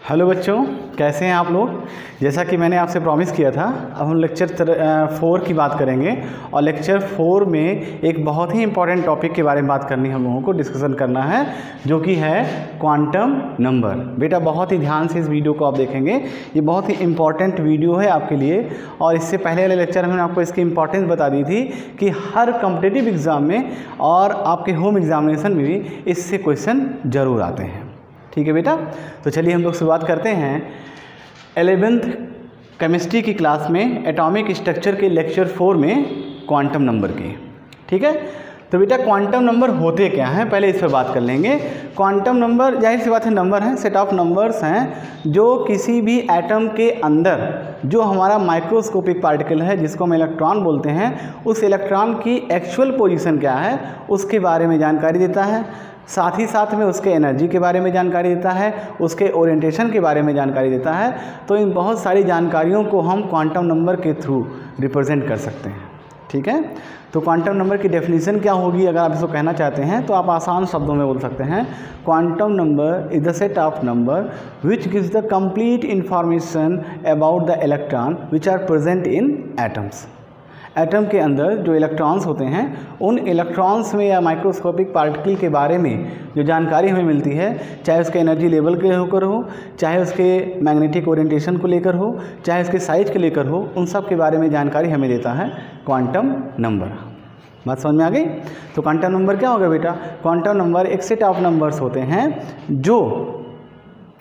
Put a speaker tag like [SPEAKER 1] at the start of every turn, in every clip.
[SPEAKER 1] Hello बच्चों, कैसे हैं आप लोग। जैसा कि मैंने आपसे प्रॉमिस किया था, अब हम लेक्चर 4 की बात करेंगे और लेक्चर 4 में एक बहुत ही इंपॉर्टेंट टॉपिक के बारे में बात करनी हम लोगों को डिस्कशन करना है, जो कि है क्वांटम नंबर। बेटा बहुत ही ध्यान से इस वीडियो को आप देखेंगे, ये बहुत ही इंपॉर्टेंट वीडियो है आपके लिए। और इससे पहले वाले लेक्चर में आपको इसकी इंपॉर्टेंस बता दी थी कि हर कॉम्पिटिटिव एग्ज़ाम में और आपके होम एग्जामिनेशन में भी इससे क्वेश्चन ज़रूर आते हैं। ठीक है बेटा, तो चलिए हम लोग शुरुआत करते हैं 11th केमिस्ट्री की क्लास में एटॉमिक स्ट्रक्चर के लेक्चर 4 में क्वांटम नंबर की। ठीक है, तो बेटा क्वांटम नंबर होते क्या हैं, पहले इस पर बात कर लेंगे। क्वांटम नंबर जाहिर सी बात है नंबर हैं, सेट ऑफ नंबर्स हैं जो किसी भी एटम के अंदर जो हमारा माइक्रोस्कोपिक पार्टिकल है जिसको हम इलेक्ट्रॉन बोलते हैं, उस इलेक्ट्रॉन की एक्चुअल पोजीशन क्या है उसके बारे में जानकारी देता है। साथ ही साथ में उसके एनर्जी के बारे में जानकारी देता है, उसके ओरिएंटेशन के बारे में जानकारी देता है। तो इन बहुत सारी जानकारियों को हम क्वांटम नंबर के थ्रू रिप्रेजेंट कर सकते हैं। ठीक है, तो क्वांटम नंबर की डेफिनेशन क्या होगी अगर आप इसको कहना चाहते हैं तो आप आसान शब्दों में बोल सकते हैं, quantum number is the set of number which gives the complete information about the electron which are present in atoms. Atom के अंदर जो इलेक्ट्रॉन्स होते हैं, उन इलेक्ट्रॉन्स में या माइक्रोस्कोपिक पार्टिकल के बारे में जो जानकारी हमें मिलती है, चाहे उसके एनर्जी लेवल के होकर हो, चाहे उसके मैग्नेटिक ओरिएंटेशन को लेकर हो, चाहे उसके साइज के लेकर हो, उन सब के बारे में जानकारी हमें देता है क्वांटम नंबर। बात समझ में आ गई। तो क्वांटम नंबर क्या होगा बेटा, क्वांटम नंबर एक सेट ऑफ नंबर्स होते हैं जो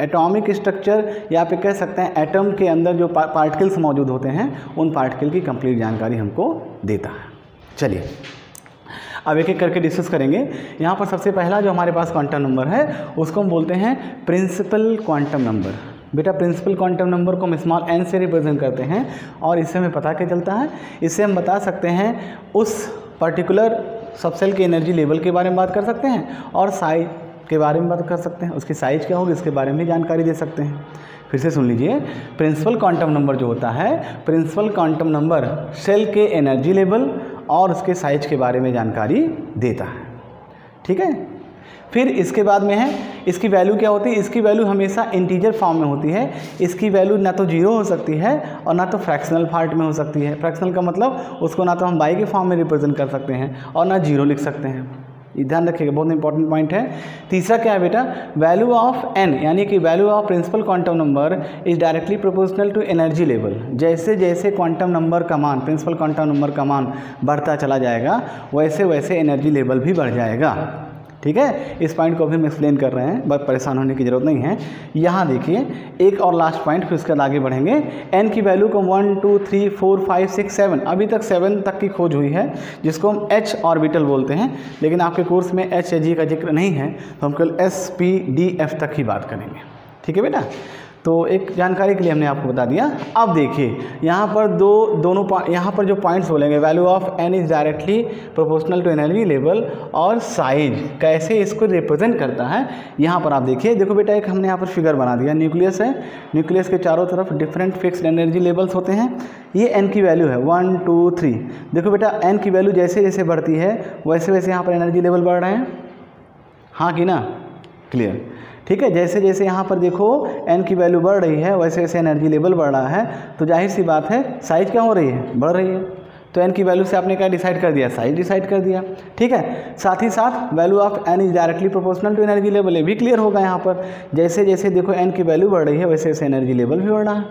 [SPEAKER 1] एटॉमिक स्ट्रक्चर या पे कह सकते हैं एटम के अंदर जो पार्टिकल्स मौजूद होते हैं, उन पार्टिकल की कंप्लीट जानकारी हमको देता है। चलिए अब एक एक करके डिस्कस करेंगे। यहाँ पर सबसे पहला जो हमारे पास क्वांटम नंबर है उसको हम बोलते हैं प्रिंसिपल क्वांटम नंबर। बेटा प्रिंसिपल क्वांटम नंबर को हम स्मॉल n से रिप्रेजेंट करते हैं और इससे हमें पता क्या चलता है, इससे हम बता सकते हैं उस पर्टिकुलर सबसेल के एनर्जी लेवल के बारे में बात कर सकते हैं और साइज के बारे में बात कर सकते हैं, उसकी साइज क्या होगी इसके बारे में जानकारी दे सकते हैं। फिर से सुन लीजिए, प्रिंसिपल क्वांटम नंबर जो होता है, प्रिंसिपल क्वांटम नंबर सेल के एनर्जी लेवल और उसके साइज के बारे में जानकारी देता है। ठीक है, फिर इसके बाद में है इसकी वैल्यू क्या होती है, इसकी वैल्यू हमेशा इंटीजर फॉर्म में होती है। इसकी वैल्यू ना तो जीरो हो सकती है और ना तो फ्रैक्शनल पार्ट में हो सकती है। फ्रैक्शनल का मतलब उसको ना तो हम बाई के फॉर्म में रिप्रेजेंट कर सकते हैं और ना जीरो लिख सकते हैं। ये ध्यान रखिएगा, बहुत इंपॉर्टेंट पॉइंट है। तीसरा क्या है बेटा, वैल्यू ऑफ n यानी कि value of principal quantum number is directly proportional to energy level. जैसे जैसे क्वांटम नंबर का मान, प्रिंसिपल क्वांटम नंबर का मान बढ़ता चला जाएगा, वैसे वैसे एनर्जी लेवल भी बढ़ जाएगा। ठीक है, इस पॉइंट को भी हम एक्सप्लेन कर रहे हैं, बस परेशान होने की ज़रूरत नहीं है। यहाँ देखिए एक और लास्ट पॉइंट, फिर उसके बाद आगे बढ़ेंगे। n की वैल्यू को 1 2 3 4 5 6 7 अभी तक 7 तक की खोज हुई है, जिसको हम h ऑर्बिटल बोलते हैं, लेकिन आपके कोर्स में h g का जिक्र नहीं है, तो हम केवल s p d f तक ही बात करेंगे। ठीक है बेटा, तो एक जानकारी के लिए हमने आपको बता दिया। अब देखिए यहाँ पर यहाँ पर जो पॉइंट्स बोलेंगे, value of n is directly proportional to energy level और साइज कैसे इसको रिप्रेजेंट करता है। यहाँ पर आप देखिए, देखो बेटा एक हमने यहाँ पर फिगर बना दिया, न्यूक्लियस है, न्यूक्लियस के चारों तरफ डिफरेंट फिक्स्ड एनर्जी लेवल्स होते हैं। ये n की वैल्यू है 1 2 3। देखो बेटा n की वैल्यू जैसे जैसे बढ़ती है वैसे वैसे यहाँ पर एनर्जी लेवल बढ़ रहे हैं, हाँ कि ना, क्लियर। ठीक है, जैसे जैसे यहाँ पर देखो n की वैल्यू बढ़ रही है वैसे वैसे एनर्जी लेवल बढ़ रहा है, तो जाहिर सी बात है साइज क्या हो रही है, बढ़ रही है। तो n की वैल्यू से आपने क्या डिसाइड कर दिया, साइज डिसाइड कर दिया। ठीक है, साथ ही साथ value of n is directly proportional to energy level, ये भी क्लियर होगा। यहाँ पर जैसे जैसे देखो n की वैल्यू बढ़ रही है वैसे वैसे एनर्जी लेवल भी बढ़ रहा है,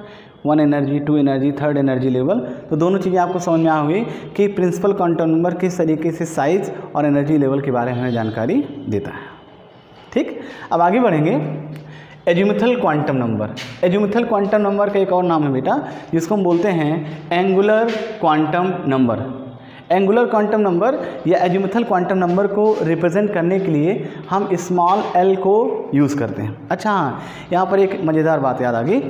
[SPEAKER 1] 1 energy 2 energy 3rd energy level. तो दोनों चीज़ें आपको समझ में आ गई कि प्रिंसिपल क्वांटम नंबर किस तरीके से साइज और एनर्जी लेवल के बारे में हमें जानकारी देता है। ठीक, अब आगे बढ़ेंगे। Azimuthal quantum number, azimuthal quantum number का एक और नाम है बेटा, जिसको हम बोलते हैं angular quantum number. Angular quantum number या एजीमुथल क्वांटम नंबर को रिप्रेजेंट करने के लिए हम स्मॉल l को यूज़ करते हैं। अच्छा हाँ, यहाँ पर एक मज़ेदार बात याद आ गई,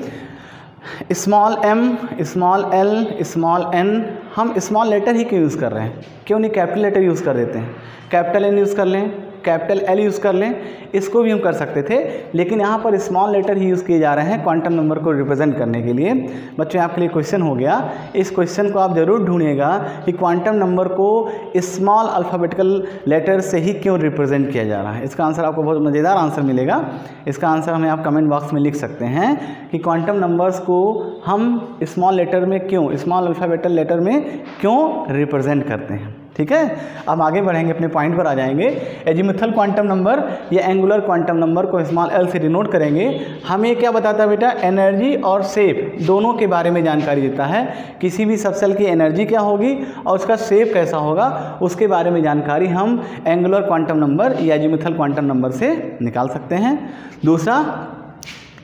[SPEAKER 1] small m, small l, small n, हम स्मॉल लेटर ही क्यों यूज़ कर रहे हैं, क्यों नहीं कैपिटल लेटर यूज़ कर देते हैं। कैपिटल N यूज़ कर लें, कैपिटल एल यूज़ कर लें, इसको भी हम कर सकते थे, लेकिन यहाँ पर स्मॉल लेटर ही यूज़ किए जा रहे हैं क्वांटम नंबर को रिप्रेजेंट करने के लिए। बच्चों आपके लिए क्वेश्चन हो गया, इस क्वेश्चन को आप ज़रूर ढूंढिएगा कि क्वांटम नंबर को स्मॉल अल्फ़ाबेटिकल लेटर से ही क्यों रिप्रेजेंट किया जा रहा है। इसका आंसर आपको बहुत मज़ेदार आंसर मिलेगा। इसका आंसर हमें आप कमेंट बॉक्स में लिख सकते हैं कि क्वांटम नंबर्स को हम स्मॉल लेटर में क्यों, स्मॉल अल्फ़ाबेटिकल लेटर में क्यों रिप्रेजेंट करते हैं। ठीक है, अब आगे बढ़ेंगे, अपने पॉइंट पर आ जाएंगे। एजीमुथल क्वांटम नंबर या एंगुलर क्वांटम नंबर को स्मॉल एल से डिनोट करेंगे। हमें क्या बताता है बेटा, एनर्जी और शेप दोनों के बारे में जानकारी देता है। किसी भी सबसेल की एनर्जी क्या होगी और उसका शेप कैसा होगा, उसके बारे में जानकारी हम एंगुलर क्वांटम नंबर या एजीमुथल क्वांटम नंबर से निकाल सकते हैं। दूसरा,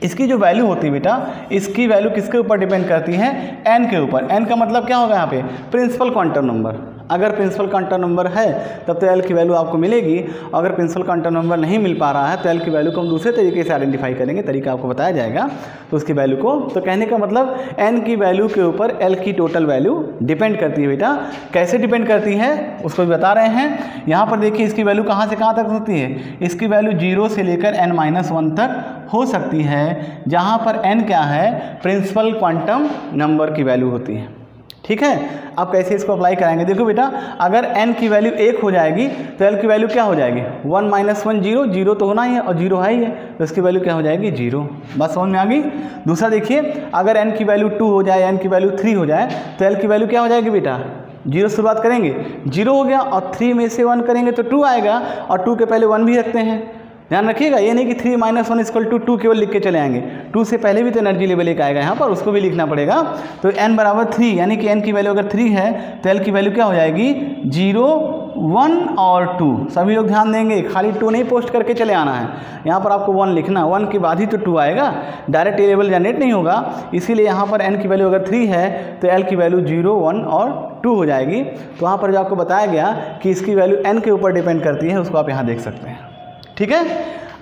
[SPEAKER 1] इसकी जो वैल्यू होती है बेटा, इसकी वैल्यू किसके ऊपर डिपेंड करती है, एन के ऊपर। एन का मतलब क्या होगा यहाँ पे, प्रिंसिपल क्वांटम नंबर। अगर प्रिंसिपल क्वांटम नंबर है तब तो एल की वैल्यू आपको मिलेगी, अगर प्रिंसिपल क्वांटम नंबर नहीं मिल पा रहा है तो एल की वैल्यू को हम दूसरे तरीके से आइडेंटिफाई करेंगे, तरीका आपको बताया जाएगा। तो उसकी वैल्यू को, तो कहने का मतलब एन की वैल्यू के ऊपर एल की टोटल वैल्यू डिपेंड करती है बेटा। कैसे डिपेंड करती है उसको भी बता रहे हैं। यहाँ पर देखिए इसकी वैल्यू कहाँ से कहाँ तक होती है, इसकी वैल्यू 0 से लेकर n-1 तक हो सकती है, जहाँ पर n क्या है, प्रिंसिपल क्वांटम नंबर की वैल्यू होती है। ठीक है, अब कैसे इसको अप्लाई कराएंगे, देखो बेटा, अगर n की वैल्यू 1 हो जाएगी तो l की वैल्यू क्या हो जाएगी, 1 - 1 0, 0 तो होना ही है और 0 है ही है, तो इसकी वैल्यू क्या हो जाएगी, 0। बस समझ में आ गई। दूसरा देखिए, अगर n की वैल्यू 2 हो जाए, n की वैल्यू 3 हो जाए तो l की वैल्यू क्या हो जाएगी बेटा, 0 शुरुआत करेंगे, 0 हो गया और 3 में से 1 करेंगे तो 2 आएगा, और 2 के पहले 1 भी रखते हैं। ध्यान रखिएगा, ये नहीं कि 3 - 1 = 2 केवल लिख के चले आएंगे, 2 से पहले भी तो एनर्जी लेवल एक आएगा यहाँ पर, उसको भी लिखना पड़ेगा। तो n = 3, यानी कि n की वैल्यू अगर 3 है तो l की वैल्यू क्या हो जाएगी, 0, 1 और 2। सभी लोग ध्यान देंगे, खाली 2 नहीं पोस्ट करके चले आना है, यहाँ पर आपको 1 लिखना, 1 के बाद ही तो 2 आएगा, डायरेक्ट ये लेवल जनरेट नहीं होगा। इसीलिए यहाँ पर n की वैल्यू अगर 3 है तो l की वैल्यू 0, 1 और 2 हो जाएगी। तो वहाँ पर जो आपको बताया गया कि इसकी वैल्यू n के ऊपर डिपेंड करती है, उसको आप यहाँ देख सकते हैं। ठीक है,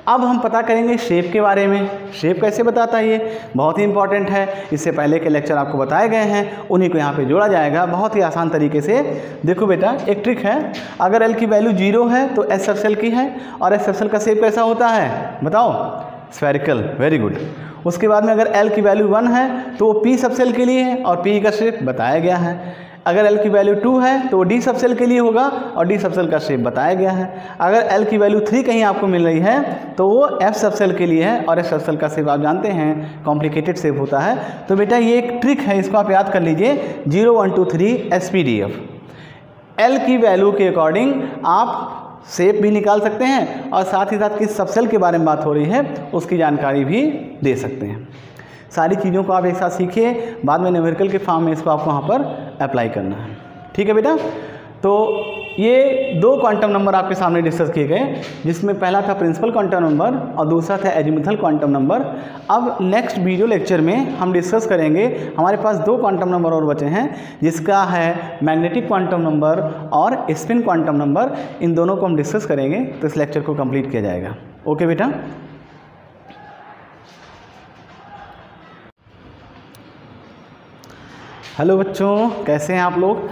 [SPEAKER 1] अब हम पता करेंगे शेप के बारे में। शेप कैसे बताता है, ये बहुत ही इंपॉर्टेंट है, इससे पहले के लेक्चर आपको बताए गए हैं, उन्हीं को यहाँ पे जोड़ा जाएगा बहुत ही आसान तरीके से। देखो बेटा, एक ट्रिक है, अगर एल की वैल्यू 0 है तो एस सबसेल की है, और एस सबसेल का शेप कैसा होता है बताओ, स्फेरिकल, वेरी गुड। उसके बाद में अगर एल की वैल्यू 1 है तो वो पी सबसेल के लिए है, और पी का शेप बताया गया है। अगर L की वैल्यू 2 है तो वो D सबसेल के लिए होगा, और D सबसेल का शेप बताया गया है। अगर L की वैल्यू 3 कहीं आपको मिल रही है तो वो F सबसेल के लिए है, और F सबसेल का शेप आप जानते हैं कॉम्प्लिकेटेड शेप होता है। तो बेटा ये एक ट्रिक है, इसको आप याद कर लीजिए, 0 1 2 3 SPDF। L की वैल्यू के अकॉर्डिंग आप शेप भी निकाल सकते हैं, और साथ ही साथ किस सबसेल के बारे में बात हो रही है उसकी जानकारी भी दे सकते हैं। सारी चीज़ों को आप एक साथ सीखिए, बाद में न्यूमेरिकल के फॉर्म में इसको आपको वहाँ पर अप्लाई करना है। ठीक है बेटा, तो ये 2 क्वांटम नंबर आपके सामने डिस्कस किए गए, जिसमें पहला था प्रिंसिपल क्वांटम नंबर और दूसरा था एजीमुथल क्वांटम नंबर। अब नेक्स्ट वीडियो लेक्चर में हम डिस्कस करेंगे, हमारे पास 2 क्वांटम नंबर और बचे हैं, जिसका है मैग्नेटिक क्वांटम नंबर और स्पिन क्वांटम नंबर। इन दोनों को हम डिस्कस करेंगे तो इस लेक्चर को कंप्लीट किया जाएगा। ओके बेटा, हेलो बच्चों, कैसे हैं आप लोग।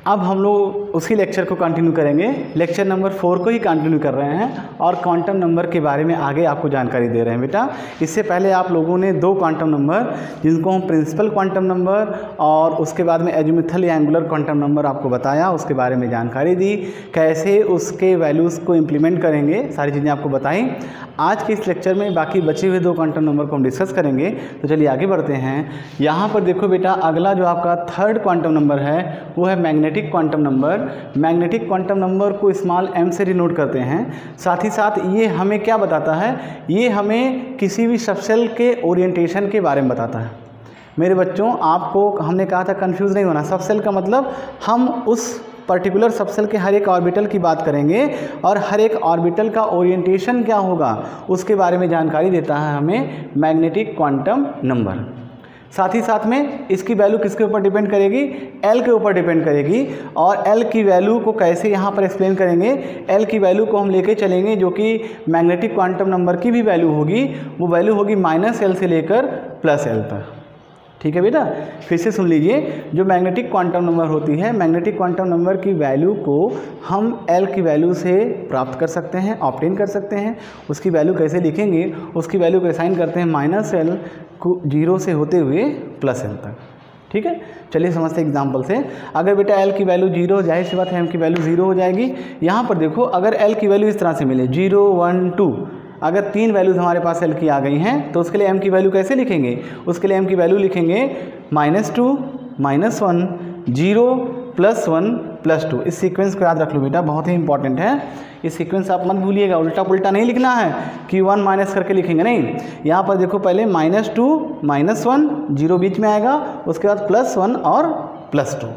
[SPEAKER 1] अब हम लोग उसी लेक्चर को कंटिन्यू करेंगे, लेक्चर नंबर 4 को ही कंटिन्यू कर रहे हैं, और क्वांटम नंबर के बारे में आगे आपको जानकारी दे रहे हैं बेटा। इससे पहले आप लोगों ने 2 क्वांटम नंबर, जिनको हम प्रिंसिपल क्वांटम नंबर और उसके बाद में एजीमुथल या एंगुलर क्वांटम नंबर आपको बताया, उसके बारे में जानकारी दी, कैसे उसके वैल्यूज़ को इम्प्लीमेंट करेंगे, सारी चीज़ें आपको बताई। आज के इस लेक्चर में बाकी बचे हुए 2 क्वांटम नंबर को हम डिस्कस करेंगे। तो चलिए आगे बढ़ते हैं। यहाँ पर देखो बेटा, अगला जो आपका 3rd क्वांटम नंबर है वो है magnetic quantum number. Magnetic quantum number को स्मॉल m से डिनोट करते हैं। साथ ही साथ ये हमें क्या बताता है, ये हमें किसी भी सबसेल के ओरिएंटेशन के बारे में बताता है। मेरे बच्चों, आपको हमने कहा था कंफ्यूज नहीं होना, सबसेल का मतलब हम उस पर्टिकुलर सबसेल के हर एक ऑर्बिटल की बात करेंगे, और हर एक ऑर्बिटल का ओरिएंटेशन क्या होगा उसके बारे में जानकारी देता है हमें मैग्नेटिक क्वांटम नंबर। साथ ही साथ में इसकी वैल्यू किसके ऊपर डिपेंड करेगी, L के ऊपर डिपेंड करेगी, और L की वैल्यू को कैसे यहाँ पर एक्सप्लेन करेंगे, L की वैल्यू को हम लेके चलेंगे जो कि मैग्नेटिक क्वांटम नंबर की भी वैल्यू होगी, वो वैल्यू होगी -L से लेकर +L तक। ठीक है बेटा, फिर से सुन लीजिए, जो मैग्नेटिक क्वांटम नंबर होती है, मैग्नेटिक क्वांटम नंबर की वैल्यू को हम L की वैल्यू से प्राप्त कर सकते हैं, ऑब्टेन कर सकते हैं। उसकी वैल्यू कैसे लिखेंगे, उसकी वैल्यू को असाइन करते हैं -L को 0 से होते हुए +L तक। ठीक है, चलिए समझते हैं एग्जाम्पल से। अगर बेटा L की वैल्यू 0, जाहिर सी बात है M की वैल्यू 0 हो जाएगी। यहाँ पर देखो, अगर L की वैल्यू इस तरह से मिले 0 1 2, अगर 3 वैल्यूज़ हमारे पास L की आ गई हैं तो उसके लिए M की वैल्यू कैसे लिखेंगे, उसके लिए M की वैल्यू लिखेंगे -2 -1 0 +1 +2। इस सीक्वेंस को याद रख लो बेटा, बहुत ही इंपॉर्टेंट है। इस सीक्वेंस आप मत भूलिएगा, उल्टा पुल्टा नहीं लिखना है कि 1 माइनस करके लिखेंगे, नहीं। यहाँ पर देखो, पहले -2 -1 0 बीच में आएगा, उसके बाद +1 और +2।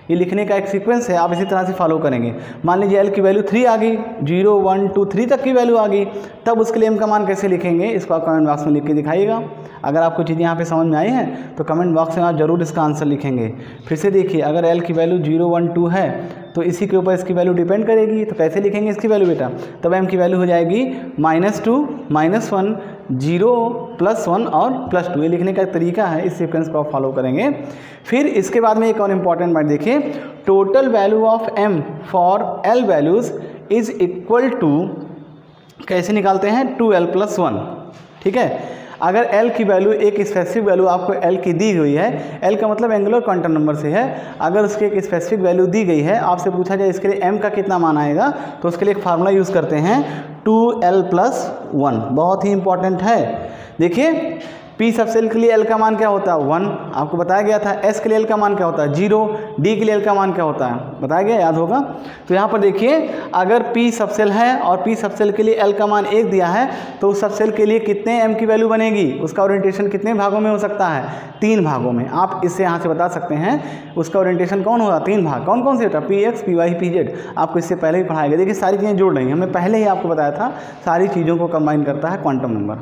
[SPEAKER 1] ये लिखने का एक सीक्वेंस है, आप इसी तरह से फॉलो करेंगे। मान लीजिए L की वैल्यू 3 आ गई, 0 1 2 3 तक की वैल्यू आ गई, तब उसके लिए M का मान कैसे लिखेंगे, इसको आप कमेंट बॉक्स में लिख के दिखाइएगा। अगर आपको चीज़ें यहाँ पे समझ में आई हैं तो कमेंट बॉक्स में आप जरूर इसका आंसर लिखेंगे। फिर से देखिए, अगर L की वैल्यू 0 1 2 है तो इसी के ऊपर इसकी वैल्यू डिपेंड करेगी, तो कैसे लिखेंगे इसकी वैल्यू बेटा, तब M की वैल्यू हो जाएगी -2 -1 0 +1 और +2। ये लिखने का एक तरीका है, इस सीक्वेंस को आप फॉलो करेंगे। फिर इसके बाद में एक और इम्पॉर्टेंट बात देखिए, total value of M for L values is equal to, कैसे निकालते हैं, 2L + 1। ठीक है, अगर L की वैल्यू, एक स्पेसिफिक वैल्यू आपको L की दी हुई है, L का मतलब एंगुलर क्वांटम नंबर से है, अगर उसकी एक स्पेसिफिक वैल्यू दी गई है, आपसे पूछा जाए इसके लिए M का कितना मान आएगा, तो उसके लिए एक फार्मूला यूज़ करते हैं 2L + 1। बहुत ही इंपॉर्टेंट है। देखिए, P सब सेल के लिए L का मान क्या होता है, 1, आपको बताया गया था। S के लिए L का मान क्या होता है, 0। D के लिए L का मान क्या होता है, बताया गया, याद होगा। तो यहाँ पर देखिए, अगर P सब सेल है और P सब सेल के लिए L का मान 1 दिया है, तो उस सब सेल के लिए कितने M की वैल्यू बनेगी, उसका ओरिएंटेशन कितने भागों में हो सकता है, 3 भागों में। आप इससे यहाँ से बता सकते हैं उसका ओरिएंटेशन कौन होगा, 3 भाग। कौन कौन से बेटा, PX PY PZ, आपको इससे पहले ही पढ़ाया गया। देखिए, सारी चीज़ें जोड़ रही हैं, हमने पहले ही आपको बताया था, सारी चीज़ों को कंबाइन करता है क्वांटम नंबर।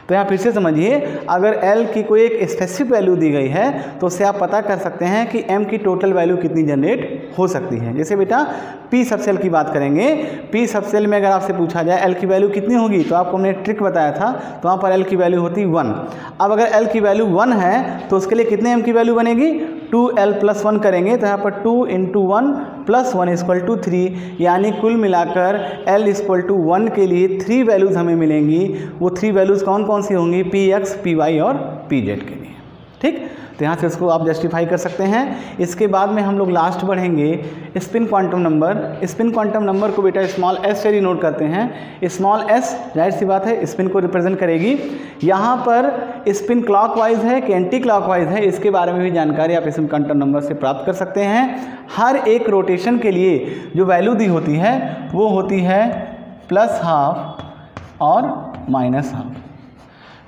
[SPEAKER 1] तो यहाँ फिर से समझिए, अगर L की कोई एक स्पेसिफिक वैल्यू दी गई है तो उससे आप पता कर सकते हैं कि M की टोटल वैल्यू कितनी जनरेट हो सकती है। जैसे बेटा P सब सेल की बात करेंगे, P सब सेल में अगर आपसे पूछा जाए L की वैल्यू कितनी होगी, तो आपको हमने ट्रिक बताया था, तो वहाँ पर L की वैल्यू होती 1। अब अगर L की वैल्यू 1 है तो उसके लिए कितने M की वैल्यू बनेगी, 2L + 1 करेंगे, तो यहाँ पर 2 × 1 + 1 = 3, यानी कुल मिलाकर L = 1 के लिए 3 वैल्यूज़ हमें मिलेंगी। वो 3 वैल्यूज़ कौन कौन सी होंगी, PX PY और PZ के लिए। ठीक, तो यहाँ से उसको आप जस्टिफाई कर सकते हैं। इसके बाद में हम लोग लास्ट बढ़ेंगे spin quantum number. Spin quantum number को बेटा स्मॉल s से डिनोट करते हैं। स्मॉल s जाहिर सी बात है स्पिन को रिप्रेजेंट करेगी। यहाँ पर स्पिन क्लॉकवाइज है कि एंटी क्लॉकवाइज है, इसके बारे में भी जानकारी आप स्पिन क्वांटम नंबर से प्राप्त कर सकते हैं। हर एक रोटेशन के लिए जो वैल्यू दी होती है वो होती है +½ और -½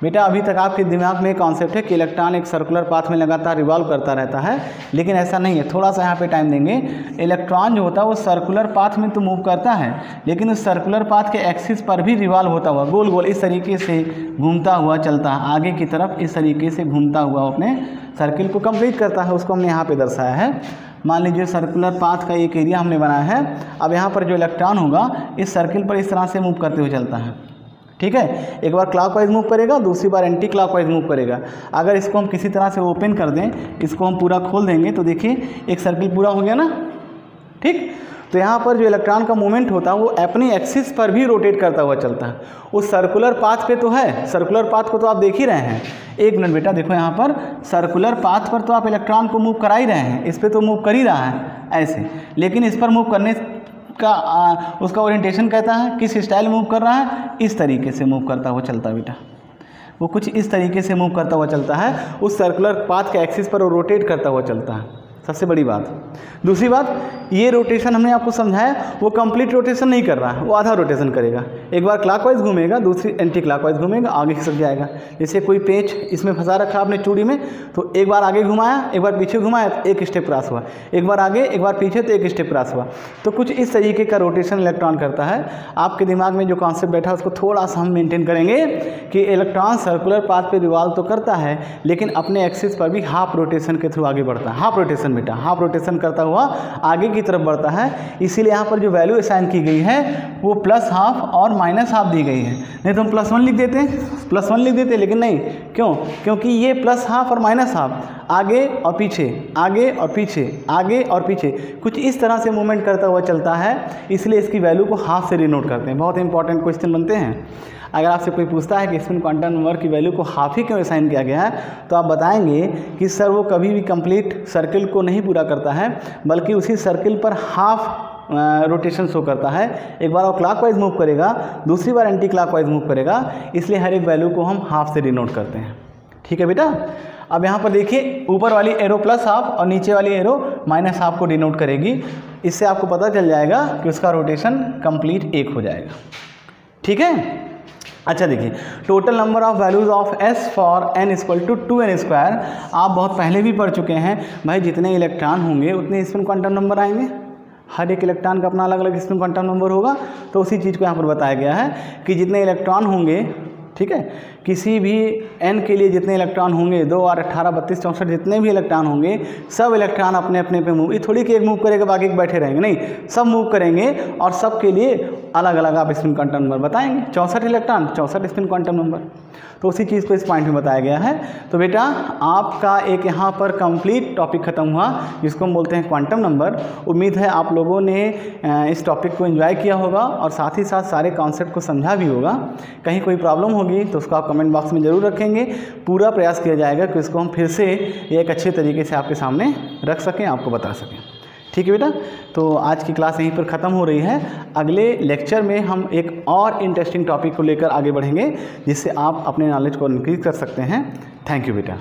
[SPEAKER 1] बेटा अभी तक आपके दिमाग में एक कॉन्सेप्ट है कि इलेक्ट्रॉन एक सर्कुलर पाथ में लगातार रिवॉल्व करता रहता है, लेकिन ऐसा नहीं है। थोड़ा सा यहाँ पे टाइम देंगे। इलेक्ट्रॉन जो होता है वो सर्कुलर पाथ में तो मूव करता है, लेकिन उस सर्कुलर पाथ के एक्सिस पर भी रिवॉल्व होता हुआ गोल गोल इस तरीके से घूमता हुआ चलता है, आगे की तरफ इस तरीके से घूमता हुआ अपने सर्किल को कंप्लीट करता है। उसको हमने यहाँ पर दर्शाया है। मान लीजिए सर्कुलर पाथ का एक एरिया हमने बनाया है। अब यहाँ पर जो इलेक्ट्रॉन होगा इस सर्किल पर इस तरह से मूव करते हुए चलता है। ठीक है, एक बार क्लॉकवाइज मूव करेगा, दूसरी बार एंटी क्लॉकवाइज मूव करेगा। अगर इसको हम किसी तरह से ओपन कर दें, इसको हम पूरा खोल देंगे, तो देखिए एक सर्किल पूरा हो गया ना। ठीक, तो यहाँ पर जो इलेक्ट्रॉन का मूवमेंट होता है वो अपनी एक्सिस पर भी रोटेट करता हुआ चलता है। उस सर्कुलर पाथ पे तो है, सर्कुलर पाथ को तो आप देख ही रहे हैं। एक मिनट बेटा, देखो यहाँ पर सर्कुलर पाथ पर तो आप इलेक्ट्रॉन को मूव करा ही रहे हैं, इस पर तो मूव कर ही रहा है ऐसे, लेकिन इस पर मूव करने का उसका ओरिएंटेशन कहता है किस स्टाइल मूव कर रहा है, इस तरीके से मूव करता हुआ चलता है बेटा। वो कुछ इस तरीके से मूव करता हुआ चलता है, उस सर्कुलर पाथ के एक्सिस पर वो रोटेट करता हुआ चलता है। सबसे बड़ी बात। दूसरी बात, ये रोटेशन हमने आपको समझाया, वो कंप्लीट रोटेशन नहीं कर रहा है, वो आधा रोटेशन करेगा। एक बार क्लॉकवाइज घूमेगा, दूसरी एंटी क्लॉकवाइज घूमेगा, आगे खिसक जाएगा। जैसे कोई पेच इसमें फंसा रखा आपने चूड़ी में, तो एक बार आगे घुमाया, एक बार पीछे घुमाया, तो एक स्टेप क्रॉस हुआ, एक बार आगे एक बार पीछे, तो एक स्टेप क्रॉस हुआ। तो कुछ इस तरीके का रोटेशन इलेक्ट्रॉन करता है। आपके दिमाग में जो कॉन्सेप्ट बैठा है उसको थोड़ा सा हम मेंटेन करेंगे कि इलेक्ट्रॉन सर्कुलर पाथ पे रिवॉल्व तो करता है, लेकिन अपने एक्सिस पर भी हाफ रोटेशन के थ्रू आगे बढ़ता है, हाफ रोटेशन बेटा, हाफ रोटेशन करता हुआ आगे की तरफ बढ़ता है, इसीलिए यहाँ पर जो वैल्यू असाइन की गई है वो प्लस हाफ और माइनस हाफ दी गई है। नहीं तो हम +1 लिख देते, लेकिन नहीं, क्यों? क्योंकि ये प्लस हाफ और माइनस हाफ आगे और पीछे, आगे और पीछे, आगे और पीछे कुछ इस तरह से मूवमेंट करता हुआ चलता है, इसलिए इसकी वैल्यू को हाफ से डिनोट करते हैं। बहुत इंपॉर्टेंट क्वेश्चन बनते हैं। अगर आपसे कोई पूछता है कि स्पिन क्वांटम नंबर की वैल्यू को हाफ ही क्यों असाइन किया गया है, तो आप बताएंगे कि सर वो कभी भी कंप्लीट सर्किल को नहीं पूरा करता है, बल्कि उसी सर्किल पर हाफ रोटेशन शो करता है। एक बार वो क्लॉकवाइज मूव करेगा, दूसरी बार एंटी क्लॉकवाइज मूव करेगा, इसलिए हर एक वैल्यू को हम हाफ से डिनोट करते हैं। ठीक है बेटा। अब यहाँ पर देखिए, ऊपर वाली एरो प्लस हाफ और नीचे वाली एरो माइनस हाफ को डिनोट करेगी। इससे आपको पता चल जाएगा कि उसका रोटेशन कंप्लीट 1 हो जाएगा। ठीक है। अच्छा देखिए, total number of values of s for n = 2n²। आप बहुत पहले भी पढ़ चुके हैं भाई, जितने इलेक्ट्रॉन होंगे उतने स्पिन क्वांटम नंबर आएंगे। हर एक इलेक्ट्रॉन का अपना अलग अलग स्पिन क्वांटम नंबर होगा। तो उसी चीज़ को यहाँ पर बताया गया है कि जितने इलेक्ट्रॉन होंगे, ठीक है, किसी भी n के लिए जितने इलेक्ट्रॉन होंगे, 2 और 18, 32, 64 जितने भी इलेक्ट्रॉन होंगे, सब इलेक्ट्रॉन अपने अपने पे मूव, ये थोड़ी कि एक मूव करेगा बाकी बैठे रहेंगे, नहीं, सब मूव करेंगे और सब के लिए अलग अलग आप स्पिन क्वांटम नंबर बताएंगे। 64 इलेक्ट्रॉन, 64 स्पिन क्वांटम नंबर। तो उसी चीज़ को इस पॉइंट में बताया गया है। तो बेटा आपका एक यहाँ पर कंप्लीट टॉपिक खत्म हुआ, जिसको हम बोलते हैं क्वांटम नंबर। उम्मीद है आप लोगों ने इस टॉपिक को एंजॉय किया होगा और साथ ही साथ सारे कॉन्सेप्ट को समझा भी होगा। कहीं कोई प्रॉब्लम होगी तो उसको आप कमेंट बॉक्स में ज़रूर रखेंगे। पूरा प्रयास किया जाएगा कि इसको हम फिर से एक अच्छे तरीके से आपके सामने रख सकें, आपको बता सकें। ठीक है बेटा। तो आज की क्लास यहीं पर ख़त्म हो रही है। अगले लेक्चर में हम एक और इंटरेस्टिंग टॉपिक को लेकर आगे बढ़ेंगे, जिससे आप अपने नॉलेज को इंक्रीज कर सकते हैं। थैंक यू बेटा।